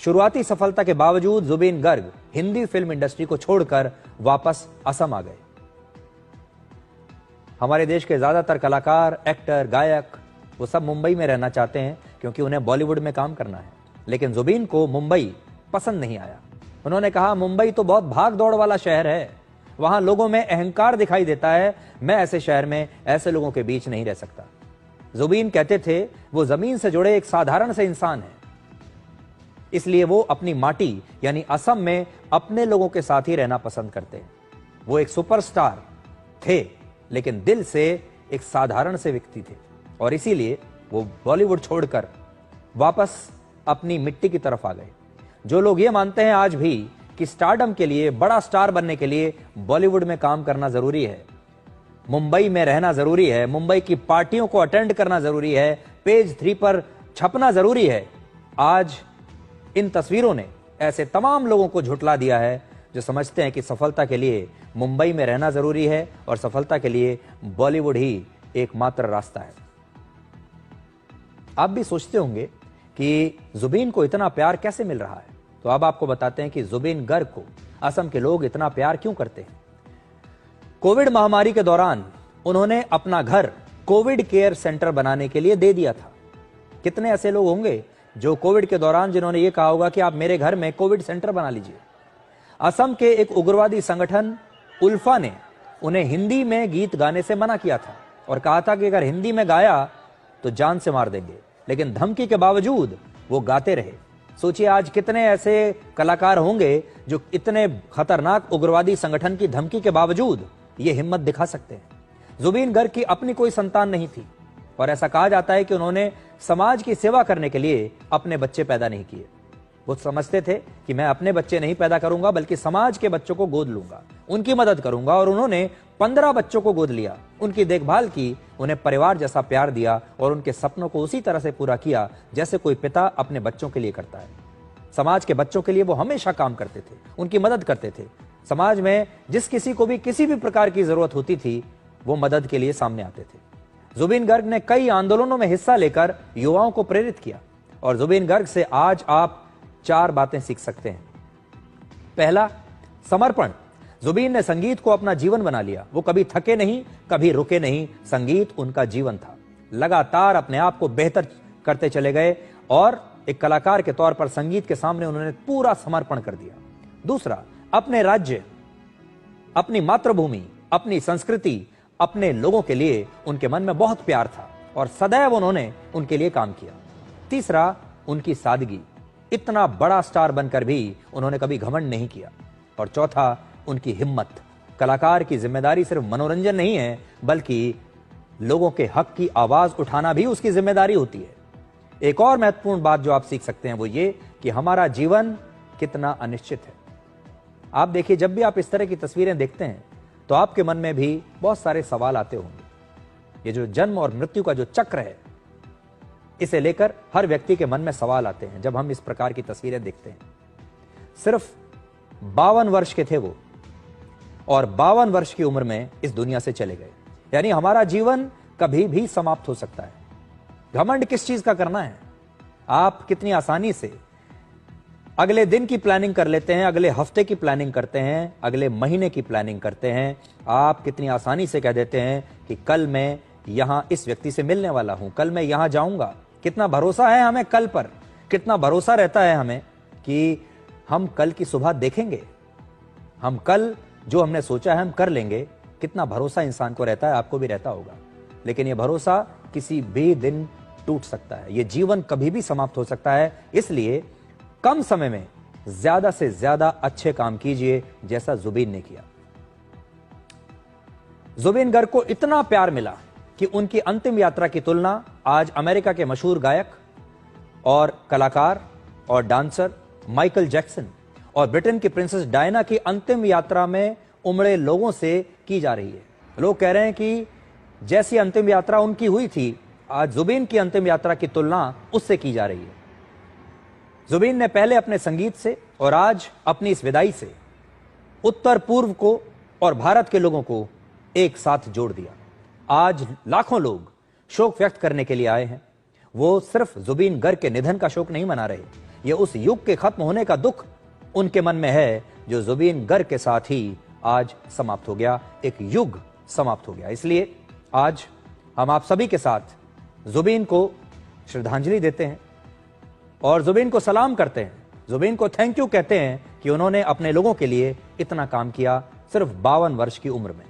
शुरुआती सफलता के बावजूद जुबीन गर्ग हिंदी फिल्म इंडस्ट्री को छोड़कर वापस असम आ गए। हमारे देश के ज्यादातर कलाकार, एक्टर, गायक वो सब मुंबई में रहना चाहते हैं क्योंकि उन्हें बॉलीवुड में काम करना है। लेकिन जुबीन को मुंबई पसंद नहीं आया। उन्होंने कहा, मुंबई तो बहुत भाग दौड़ वाला शहर है, वहां लोगों में अहंकार दिखाई देता है, मैं ऐसे शहर में ऐसे लोगों के बीच नहीं रह सकता। जुबीन कहते थे वो जमीन से जुड़े एक साधारण से इंसान हैं, इसलिए वो अपनी माटी यानी असम में अपने लोगों के साथ ही रहना पसंद करते हैं। वो एक सुपरस्टार थे लेकिन दिल से एक साधारण से व्यक्ति थे और इसीलिए वो बॉलीवुड छोड़कर वापस अपनी मिट्टी की तरफ आ गए। जो लोग ये मानते हैं आज भी कि स्टारडम के लिए, बड़ा स्टार बनने के लिए बॉलीवुड में काम करना जरूरी है, मुंबई में रहना जरूरी है, मुंबई की पार्टियों को अटेंड करना जरूरी है, पेज 3 पर छपना जरूरी है, आज इन तस्वीरों ने ऐसे तमाम लोगों को झुठला दिया है जो समझते हैं कि सफलता के लिए मुंबई में रहना जरूरी है और सफलता के लिए बॉलीवुड ही एकमात्र रास्ता है। आप भी सोचते होंगे कि जुबीन को इतना प्यार कैसे मिल रहा है, तो अब आपको बताते हैं कि जुबीन गर्ग को असम के लोग इतना प्यार क्यों करते हैं। कोविड महामारी के दौरान उन्होंने अपना घर कोविड केयर सेंटर बनाने के लिए दे दिया था। कितने ऐसे लोग होंगे जो कोविड के दौरान जिन्होंने ये कहा होगा कि आप मेरे घर में कोविड सेंटर बना लीजिए। असम के एक उग्रवादी संगठन उल्फा ने उन्हें हिंदी में गीत गाने से मना किया था और कहा था कि अगर हिंदी में गाया तो जान से मार देंगे, लेकिन धमकी के बावजूद वो गाते रहे। सोचिए आज कितने ऐसे कलाकार होंगे जो इतने खतरनाक उग्रवादी संगठन की धमकी के बावजूद ये हिम्मत दिखा सकते हैं। जुबीन गर्ग की अपनी कोई संतान नहीं थी और ऐसा कहा जाता है कि उन्होंने समाज की सेवा करने के लिए अपने बच्चे पैदा नहीं किए। वो समझते थे कि मैं अपने बच्चे नहीं पैदा करूंगा बल्कि समाज के बच्चों को गोद लूंगा, उनकी मदद करूंगा, और उन्होंने 15 बच्चों को गोद लिया, उनकी देखभाल की, उन्हें परिवार जैसा प्यार दिया और उनके सपनों को उसी तरह से पूरा किया जैसे कोई पिता अपने बच्चों के लिए करता है। समाज के बच्चों के लिए वो हमेशा काम करते थे, उनकी मदद करते थे। समाज में जिस किसी को भी किसी भी प्रकार की जरूरत होती थी वो मदद के लिए सामने आते थे। जुबीन गर्ग ने कई आंदोलनों में हिस्सा लेकर युवाओं को प्रेरित किया और जुबीन गर्ग से आज आप 4 बातें सीख सकते हैं। पहला, समर्पण। जुबीन ने संगीत को अपना जीवन बना लिया। वो कभी थके नहीं, कभी रुके नहीं, संगीत उनका जीवन था। लगातार अपने आप को बेहतर करते चले गए और एक कलाकार के तौर पर संगीत के सामने उन्होंने पूरा समर्पण कर दिया। दूसरा, अपने राज्य, अपनी मातृभूमि, अपनी संस्कृति, अपने लोगों के लिए उनके मन में बहुत प्यार था और सदैव उन्होंने उनके लिए काम किया। तीसरा, उनकी सादगी। इतना बड़ा स्टार बनकर भी उन्होंने कभी घमंड नहीं किया। और चौथा, उनकी हिम्मत। कलाकार की जिम्मेदारी सिर्फ मनोरंजन नहीं है बल्कि लोगों के हक की आवाज उठाना भी उसकी जिम्मेदारी होती है। एक और महत्वपूर्ण बात जो आप सीख सकते हैं वो ये कि हमारा जीवन कितना अनिश्चित है। आप देखिए, जब भी आप इस तरह की तस्वीरें देखते हैं तो आपके मन में भी बहुत सारे सवाल आते होंगे। ये जो जन्म और मृत्यु का जो चक्र है, इसे लेकर हर व्यक्ति के मन में सवाल आते हैं जब हम इस प्रकार की तस्वीरें देखते हैं। सिर्फ 52 वर्ष के थे वो और 52 वर्ष की उम्र में इस दुनिया से चले गए। यानी हमारा जीवन कभी भी समाप्त हो सकता है। घमंड किस चीज का करना है? आप कितनी आसानी से अगले दिन की प्लानिंग कर लेते हैं, अगले हफ्ते की प्लानिंग करते हैं, अगले महीने की प्लानिंग करते हैं। आप कितनी आसानी से कह देते हैं कि कल मैं यहां इस व्यक्ति से मिलने वाला हूं, कल मैं यहां जाऊंगा। कितना भरोसा है हमें कल पर, कितना भरोसा रहता है हमें कि हम कल की सुबह देखेंगे, हम कल जो हमने सोचा है हम कर लेंगे। कितना भरोसा इंसान को रहता है, आपको भी रहता होगा। लेकिन यह भरोसा किसी भी दिन टूट सकता है, यह जीवन कभी भी समाप्त हो सकता है। इसलिए कम समय में ज्यादा से ज्यादा अच्छे काम कीजिए, जैसा जुबीन ने किया। जुबीन गर्ग को इतना प्यार मिला कि उनकी अंतिम यात्रा की तुलना आज अमेरिका के मशहूर गायक और कलाकार और डांसर माइकल जैक्सन और ब्रिटेन की प्रिंसेस डायना की अंतिम यात्रा में उमड़े लोगों से की जा रही है। लोग कह रहे हैं कि जैसी अंतिम यात्रा उनकी हुई थी, आज जुबीन की अंतिम यात्रा की तुलना उससे की जा रही है। जुबीन ने पहले अपने संगीत से और आज अपनी इस विदाई से उत्तर पूर्व को और भारत के लोगों को एक साथ जोड़ दिया। आज लाखों लोग शोक व्यक्त करने के लिए आए हैं। वो सिर्फ जुबीन गर्ग के निधन का शोक नहीं मना रहे, ये उस युग के खत्म होने का दुख उनके मन में है जो जुबीन गर्ग के साथ ही आज समाप्त हो गया, एक युग समाप्त हो गया। इसलिए आज हम आप सभी के साथ जुबीन को श्रद्धांजलि देते हैं और जुबीन को सलाम करते हैं, जुबीन को थैंक यू कहते हैं कि उन्होंने अपने लोगों के लिए इतना काम किया सिर्फ 52 वर्ष की उम्र में।